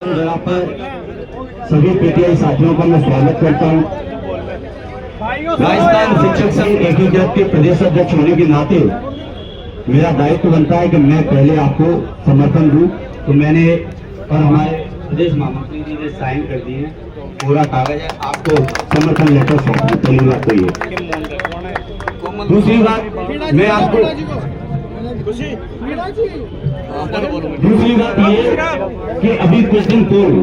जगह पर सभी पीटीआई साथियों का मैं स्वागत करता हूं। राजस्थान शिक्षक संघ एकीकृत के प्रदेश अध्यक्ष होने के नाते मेरा दायित्व बनता है कि मैं पहले आपको समर्थन दूं। तो मैंने और हमारे प्रदेश महामंत्री जी ने साइन कर दिए हैं, पूरा कागज है, आपको समर्थन लेटर सौंपना। पहली बात तो ये। दूसरी बात मैं आपको दूसरी बात ये कि अभी कुछ दिन पूर्व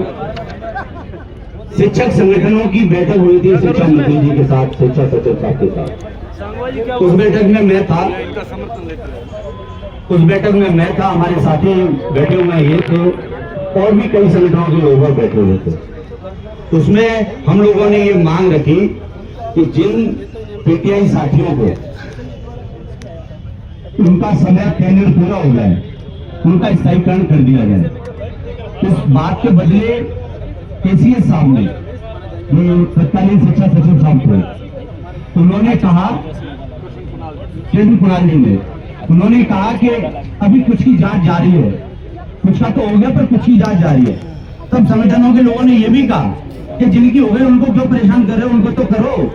शिक्षक संगठनों की बैठक हुई थी शिक्षा मंत्री जी के साथ, शिक्षा सचिव साहब के साथ। उस बैठक में मैं था, हमारे साथी बैठे हुए ये थे और भी कई संगठनों के लोग बैठे हुए थे। उसमें हम लोगों ने ये मांग रखी कि जिन पीटीआई साथियों को उनका समय टेन्योर पूरा हो जाए, उनका स्थायीकरण कर दिया जाए। उस बात के बदले केसीएस साहब ने, तत्कालीन शिक्षा सचिव साहब थे, उन्होंने कहा, केंद्र कुणाल जी ने, उन्होंने कहा कि अभी कुछ की जांच जारी है, कुछ का तो हो गया पर कुछ की जांच जारी है। तब संगठनों के लोगों ने यह भी कहा कि जिनकी हो गई उनको क्यों परेशान कर रहे हो, उनको तो करो।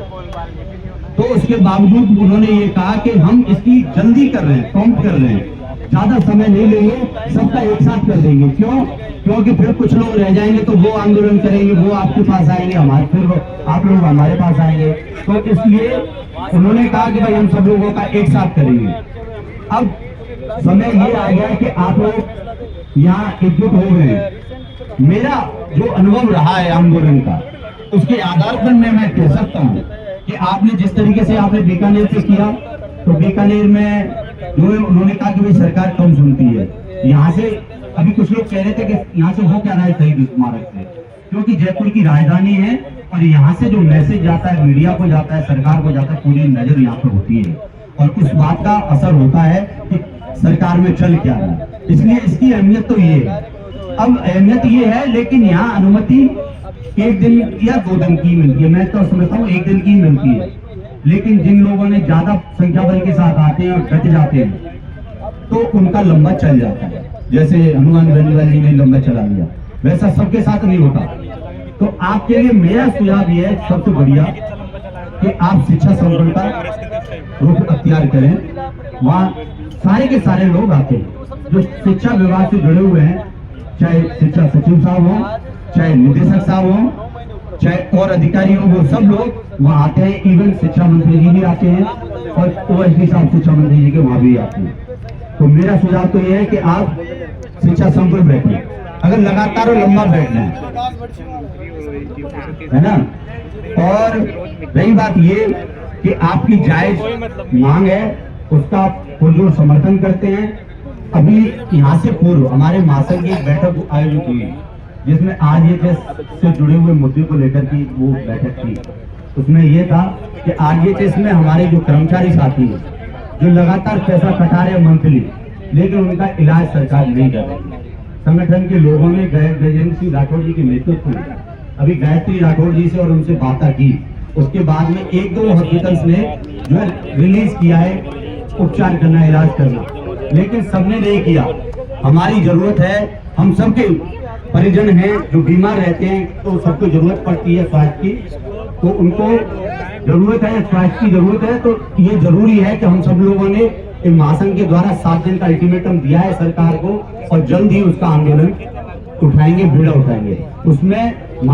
तो उसके बावजूद उन्होंने ये कहा कि हम इसकी जल्दी कर रहे हैं, प्रॉम्प्ट कर रहे हैं, ज्यादा समय नहीं लेंगे, सबका एक साथ कर देंगे। क्यों? क्योंकि फिर कुछ लोग रह जाएंगे तो वो आंदोलन करेंगे, वो आपके पास आएंगे, हमारे फिर आप लोग हमारे पास आएंगे। तो इसलिए उन्होंने कहा कि भाई हम सब लोगों का एक साथ करेंगे। अब समय ये आ गया कि आप लोग यहाँ एकजुट हो गए हैं। मेरा जो अनुभव रहा है आंदोलन का, उसके आधार पर मैं कह सकता हूँ कि आपने जिस तरीके से आपने बीकानेर से किया, तो बीकानेर में जो उन्होंने कहा कि भाई सरकार कम सुनती है। यहाँ से अभी कुछ लोग कह रहे थे कि यहाँ से हो क्या रहा है शहीद स्मारक से, क्योंकि जयपुर की राजधानी है और यहाँ से जो मैसेज जाता है, मीडिया को जाता है, सरकार को जाता है, पूरी नजर यहाँ पर होती है और उस बात का असर होता है कि सरकार में चल क्या रहा है। इसलिए इसकी अहमियत तो ये है। अब अहमियत ये है, लेकिन यहाँ अनुमति एक दिन या 2 दिन की मिलती है। मैं तो समझता हूँ 1 दिन की मिलती है, लेकिन जिन लोगों ने ज्यादा संख्या बल के साथ आते हैं और डट जाते हैं तो उनका लंबा चल जाता है। जैसे हनुमान बेनीवाल जी ने लंबा चला लिया, वैसा सबके साथ नहीं होता। तो आपके लिए मेरा सुझाव ये है, सबसे बढ़िया, कि आप शिक्षा संकुल का रुख अख्तियार करें। वहाँ सारे के सारे लोग आते हैं जो शिक्षा विभाग से जुड़े हुए हैं, चाहे शिक्षा सचिव साहब हो, चाहे निदेशक साहब हो, चाहे और अधिकारी हो, वो सब लोग वहाँ आते हैं। इवन शिक्षा मंत्री जी भी आते हैं और ओएसडी साहब शिक्षा मंत्री जी के वहाँ भी आते हैं। तो मेरा सुझाव तो ये है कि आप शिक्षा संकुल बैठे, अगर लगातार और लंबा बैठना है ना। और रही बात ये कि आपकी जायज मांग है, उसका पुरजोर समर्थन करते हैं। अभी यहाँ से पूर्व हमारे महासंघ की एक बैठक आयोजित हुई जिसमें आरजीएचएस से जुड़े हुए मुद्दे को लेकर की वो बैठक थी। उसमें यह था कि आरजीएचएस में हमारे जो कर्मचारी साथी हैं, जो लगातार पैसा कटा रहे मंथली, लेकिन उनका इलाज सरकार नहीं कर रही। संगठन के लोगों ने गजेंद्र सिंह राठौड़ जी के नेतृत्व में अभी गायत्री राठौड़ जी से और उनसे बात की। उसके बाद में 1-2 हॉस्पिटल्स ने जो रिलीज किया है उपचार करना, इलाज करना, लेकिन सबने नहीं किया। हमारी जरूरत है, हम सबके परिजन हैं जो बीमार रहते हैं, तो सबको जरूरत पड़ती है स्वास्थ्य की, तो उनको जरूरत है, स्वास्थ्य की जरूरत है। तो ये जरूरी है कि हम सब लोगों ने महासंघ के द्वारा 7 दिन का अल्टीमेटम दिया है सरकार को और जल्द ही उसका आंदोलन उठाएंगे, बीड़ा उठाएंगे। उसमें